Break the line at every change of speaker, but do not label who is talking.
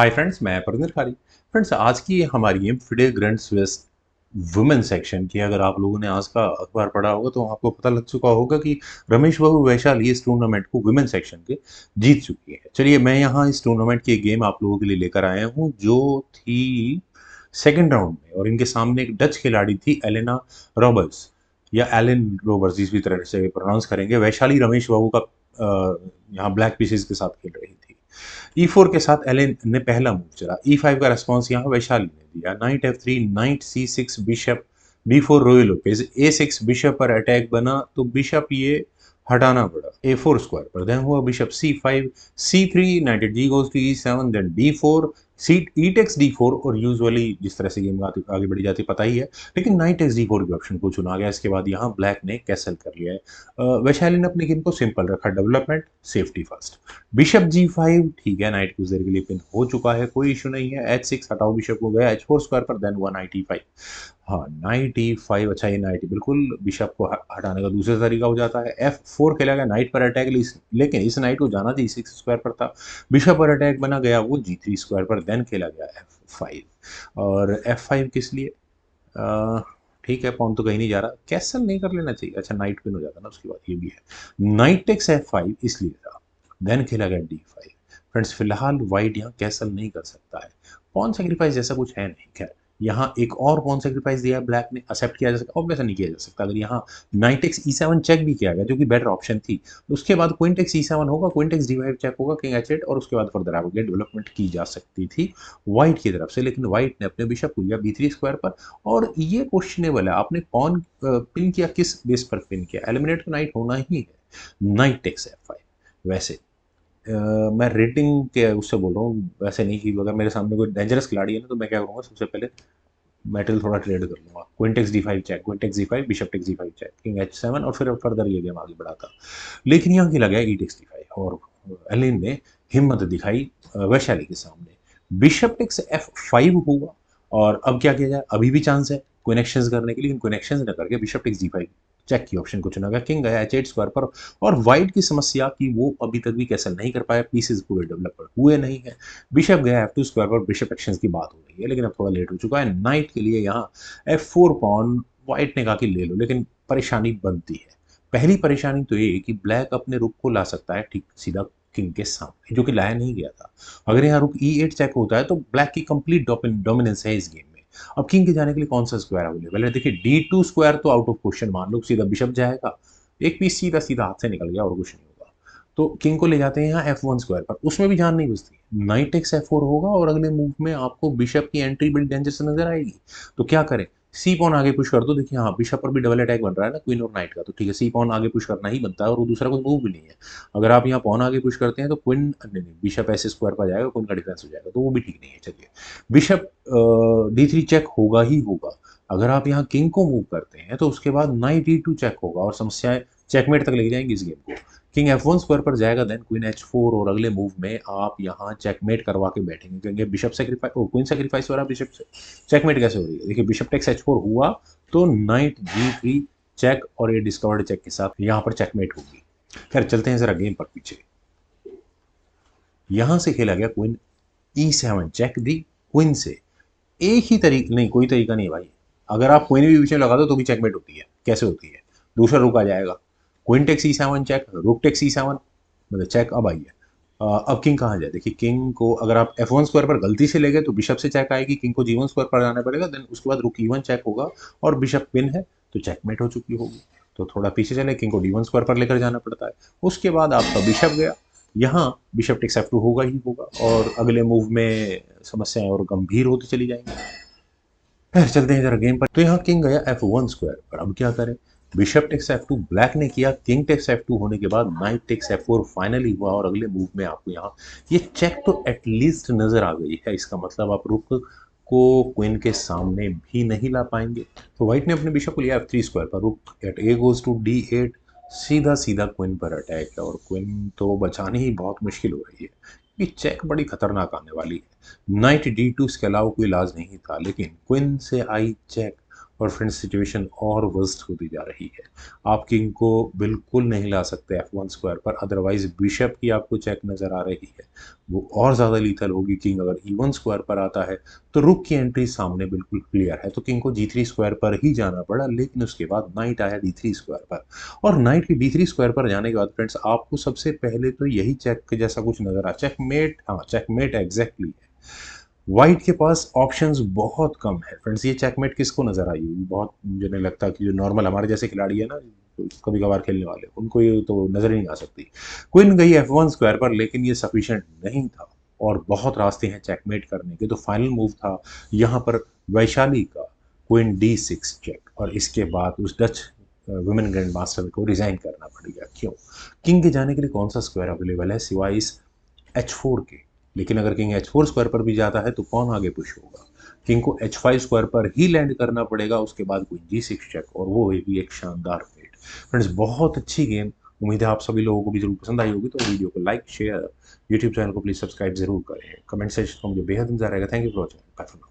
Hi friends, मैं परविंदर खारी। Friends, आज की हमारी game FIDE grand Swiss women section की। अगर आप लोगों ने आज का अखबार पढ़ा होगा तो आपको पता लग चुका होगा कि रमेश बाबू वैशाली इस टूर्नामेंट को वुमेन सेक्शन के जीत चुकी है। चलिए, मैं यहाँ इस टूर्नामेंट की एक गेम आप लोगों के लिए लेकर आया हूँ जो थी सेकेंड राउंड में, और इनके सामने एक डच खिलाड़ी थी एलेना रॉबर्ट्स, या एलन रॉबर्ट्स, जिस भी तरह से प्रोनाउंस करेंगे। वैशाली रमेश बाबू का यहाँ ब्लैक पीसेस के साथ खेल रही थी। E4 के साथ एलेन ने पहला मूव चला। E5 का रेस्पॉन्स यहाँ वैशाली ने दिया। Night F3, night C6, bishop B4, royal Lopez A6, bishop पर अटैक बना तो बिशप ये हटाना पड़ा A4 स्क्वायर पर। देन हुआ bishop C5, C3, knight G goes to E7, then D4, C E takes D4, और यूजुअली जिस तरह से गेम आगे बढ़ी जाती पता ही है, लेकिन नाइट टेक्स D4 के ऑप्शन को चुना गया। इसके बाद यहाँ ब्लैक ने कैसल कर लिया है। वैशाली ने अपनी गेम को सिंपल रखा, development safety first. Bishop G5, ठीक है, नाइट कुछ देर के लिए पिन हो चुका है, कोई इशू नहीं है। H6 हटाओ बिशप को, गया H4 स्क्वायर पर। देन हुआ नाइट E5। हाँ, नाइट E5, अच्छा ये नाइट बिल्कुल बिशप को हटाने का दूसरा तरीका हो जाता है। F4 खेला गया नाइट पर अटैक, लेकिन इस नाइट को जाना G6 स्क्वायर पर था। बिशप पर अटैक बना, गया वो G3 स्क्वायर पर। देन खेला गया F5, और F5 किस लिए? ठीक है, पॉन तो कहीं नहीं जा रहा, कैसल नहीं कर लेना चाहिए। अच्छा, नाइट पिन हो जाता ना उसके बाद, ये भी है। नाइट टेक्स F5 इसलिए था। देन खेला गया D5। फ्रेंड्स, फिलहाल वाइट यहाँ कैसल नहीं कर सकता है, पॉन सेक्रीफाइस जैसा कुछ है नहीं। खैर, यहाँ एक और पॉन सेक्रीफाइस दिया है ब्लैक ने, एक्सेप्ट किया जा सकता, ऑब्वियसली नहीं किया जा सकता। अगर यहाँ नाइट टेक्स E7 चेक भी किया गया, जो कि बेटर ऑप्शन थी, तो उसके बाद क्वीन टेक्स E7 होगा, क्वीन टेक्स D5 चेक होगा, किंग H8, और उसके बाद फर्दर आगे डेवलपमेंट की जा सकती थी व्हाइट की तरफ से। लेकिन व्हाइट ने अपने बिशप को लिया B3 स्क्वायर पर, और ये क्वेश्चनेबल है, आपने पॉन पिन किया किस बेस पर पिन किया? एलिमिनेट तो नाइट होना ही है। Knight takes F5। वैसे मैं रेटिंग के उससे बोल रहा हूँ, वैसे नहीं कि अगर मेरे सामने कोई डेंजरस खिलाड़ी है ना, तो मैं क्या करूँगा, सबसे पहले मेटल थोड़ा ट्रेड कर लूँगा। Queen takes D5 check, queen takes D5, bishop takes D5 check, king H7, और फिर फर्दर ये गेम आगे बढ़ाता। लेकिन यहाँ खेला गया E टेक्स D5, और एलिन ने हिम्मत दिखाई वैशाली के सामने। बिशप टेक्स F5 हुआ, और अब क्या किया जाए? अभी भी चांस है क्वीन एक्सचेंज करने की, लेकिन क्वीन एक्सचेंज न करके बिशप टेक्स D5 चेक की ऑप्शन को चुना गया। किंग गया H8 स्क्वायर पर, और व्हाइट की समस्या कि वो अभी तक भी कैसल नहीं कर पाया, पीसेस पूरे डेवलप हुए नहीं है। बिशप गया F2 स्क्वायर पर, बिशप एक्सचेंज की बात हो रही है, लेकिन अब थोड़ा लेट हो चुका है। नाइट के लिए यहाँ F4 पॉन, व्हाइट ने कहा कि ले लो, लेकिन परेशानी बनती है। पहली परेशानी तो ये कि ब्लैक अपने रुक को ला सकता है ठीक सीधा किंग के सामने, जो कि लाया नहीं गया था। अगर यहाँ रुक E8 चेक होता है तो ब्लैक की कंप्लीट डोमिनेंस है इस गेम में। अब किंग के जाने के लिए कौन सा स्क्वायर अवेलेबल है? देखिए, D2 स्क्वायर तो आउट ऑफ क्वेश्चन, मान लो सीधा बिशप जाएगा, एक पीस सीधा सीधा हाथ से निकल गया और कुछ नहीं होगा। तो किंग को ले जाते हैं यहाँ F1 स्क्वायर पर, उसमें भी जान नहीं बचती। नाइट टेक्स F4 होगा, और अगले मूव में आपको बिशप की एंट्री बड़ी डेंजरस नजर आएगी। तो क्या करें? सी पॉन आगे पुश कर दो। देखिए, हाँ, बिशप पर भी डबल अटैक बन रहा है ना क्वीन और नाइट का, तो ठीक है, सी पॉन आगे पुश करना ही बनता है, और वो दूसरा कोई मूव भी नहीं है। अगर आप यहाँ पॉन आगे पुश करते हैं तो क्वीन नहीं, बिशप ऐसे स्क्वायर पर जाएगा, क्वीन का डिफेंस हो जाएगा, तो वो भी ठीक नहीं है। चलिए, बिशप D3 चेक होगा ही होगा। अगर आप यहाँ किंग को मूव करते हैं तो उसके बाद नाइट D2 चेक होगा, और समस्याएं चेकमेट तक ले जाएंगी इस गेम को। किंग F1 स्क्वायर पर जाएगा, देन क्वीन H4, और अगले मूव में आप यहाँ चेकमेट करवा के बैठेंगे, क्योंकि बिशप सेक्रीफाइस, क्वीन सेक्रीफाइस हो रहा है, बिशप चेकमेट कैसे हो रही है? देखिए, बिशप टेक्स H4 हुआ तो नाइट G3 चेक, और ये डिस्कवर्ड चेक के साथ यहाँ पर चेकमेट होगी। खैर, चलते हैं जरा गेम पर पीछे। यहां से खेला गया क्वीन E7 चेक दी क्वीन से। एक ही तरीका नहीं, कोई तरीका नहीं है भाई। अगर आप क्वीन भी बीच में लगा दो तो भी चेकमेट होती है। कैसे होती है? दूसरा रुक आ जाएगा, queen takes E7 check, rook takes E7, मतलब चेक अब आई है। अब किंग कहाँ जाए? देखिए, किंग को अगर आप F1 स्क्वायर पर गलती से ले गए तो बिशप से चेक आएगी, किंग को G1 स्क्वायर पर जाना पड़ेगा, देन उसके बाद रुक E1 चेक होगा, और बिशप पिन है तो चेकमेट हो चुकी होगी। तो थोड़ा पीछे चले, किंग को D1 स्क्वायर पर लेकर जाना पड़ता है। उसके बाद आपका बिशप गया, यहाँ बिशप टेक्स F2 होगा ही होगा, और अगले मूव में समस्याएं और गंभीर होती चली जाएंगी। फिर चलते हैं जरा गेम पर। तो यहाँ किंग गया F1 स्क्वायर पर, अब क्या करें? बिशप टेक्स F2 ब्लैक ने किया, किंग टेक्स F2 होने के बाद नाइट टेक्स F4 फाइनली हुआ, और अगले मूव में आपको यहाँ ये चेक तो एटलीस्ट नजर आ गई है। इसका मतलब आप रुक को क्वीन के सामने भी नहीं ला पाएंगे। तो व्हाइट ने अपने बिशप को लिया F3 स्क्वायर पर, रुक eight A goes to D8, सीधा सीधा क्वीन पर अटैक है, और क्वीन तो बचानी ही बहुत मुश्किल हो रही है, ये चेक बड़ी खतरनाक आने वाली है। नाइट D2 इसके अलावा कोई इलाज नहीं था, लेकिन क्वीन से आई चेक, और फ्रेंड्स सिचुएशन और वर्स्ट होती जा रही है। आप किंग को बिल्कुल नहीं ला सकते F1 स्क्वायर पर, अदरवाइज बिशप की आपको चेक नज़र आ रही है, वो और ज़्यादा लीथल होगी। किंग अगर E1 स्क्वायर पर आता है तो रुक की एंट्री सामने बिल्कुल क्लियर है, तो किंग को G3 स्क्वायर पर ही जाना पड़ा, लेकिन उसके बाद नाइट आया D3 स्क्वायर पर। और नाइट के D3 स्क्वायर पर जाने के बाद फ्रेंड्स आपको सबसे पहले तो यही चेक जैसा कुछ नज़र आ, चेकमेट, हाँ चेकमेट एग्जैक्टली है। व्हाइट के पास ऑप्शंस बहुत कम है फ्रेंड्स। ये चेकमेट किसको नजर आई होगी? बहुत मुझे नहीं लगता कि जो नॉर्मल हमारे जैसे खिलाड़ी है ना, कभी कभार खेलने वाले, उनको ये तो नजर ही नहीं आ सकती। क्वीन गई F1 स्क्वायर पर, लेकिन ये सफिशिएंट नहीं था और बहुत रास्ते हैं चेकमेट करने के। तो फाइनल मूव था यहाँ पर वैशाली का क्वीन D6 चेक, और इसके बाद उस डच वुमेन ग्रैंड मास्टर को रिजाइन करना पड़ेगा। क्यों? किंग के जाने के लिए कौन सा स्क्वायर अवेलेबल है सिवाय इस H4 के? लेकिन अगर किंग H4 स्क्वायर पर भी जाता है तो कौन आगे पुश होगा? किंग को H5 स्क्वायर पर ही लैंड करना पड़ेगा, उसके बाद कोई G6 चेक, और वो भी एक शानदार फेट। फ्रेंड्स बहुत अच्छी गेम, उम्मीद है आप सभी लोगों को भी जरूर पसंद आई होगी। तो वीडियो को लाइक, शेयर, यूट्यूब चैनल को प्लीज सब्सक्राइब जरूर करें। कमेंट सेक्शन में मुझे बेहद इंतजार रहेगा। Thank you for watching. Bye for now.